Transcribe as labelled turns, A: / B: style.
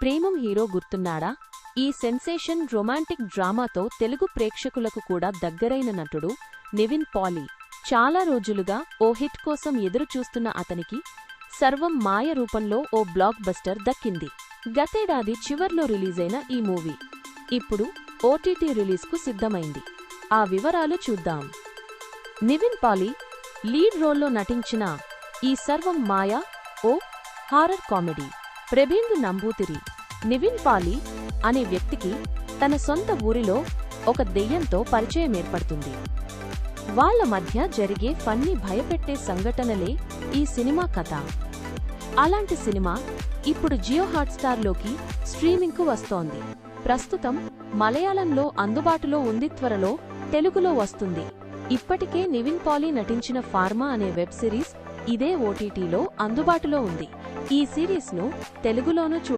A: Premam hero గుర్తున్నాడా? ఈ sensation romantic డ్రామాతో Telugu ప్రేక్షకులకు కూడా దగ్గరైన నటుడు నివిన్ పాలీ. చాలా రోజులుగా ఓ హిట్ కోసం ఎదురుచూస్తున్న అతనికి సర్వం మాయ రూపంలో ఓ బ్లాక్ బస్టర్ దక్కింది. గతేడాది చివర్లో రిలీజైన ఈ మూవీ ఇప్పుడు ఓటీటీ రిలీజ్కు సిద్ధమైంది. ఆ వివరాలు చూద్దాం. నివిన్ పాలీ లీడ్ రోల్లో నటించిన ఈ సర్వం మాయ ఓ హారర్ కామెడీ. ప్రభేందు నంబూతిరి నివిన్ పాలీ అనే వ్యక్తికి తన సొంత ఊరిలో ఒక దెయ్యంతో పరిచయం ఏర్పడుతుంది. వాళ్ల మధ్య జరిగే ఫన్నీ భయపెట్టే సంఘటనలే ఈ సినిమా కథ. అలాంటి సినిమా ఇప్పుడు జియో హాట్స్టార్లోకి స్ట్రీమింగ్కు వస్తోంది. ప్రస్తుతం మలయాళంలో అందుబాటులో ఉంది, త్వరలో తెలుగులో వస్తుంది. ఇప్పటికే నివిన్ పాలీ నటించిన ఫార్మా అనే వెబ్ సిరీస్ ఇదే ఓటీటీలో అందుబాటులో ఉంది. ఈ సిరీస్ను తెలుగులోనూ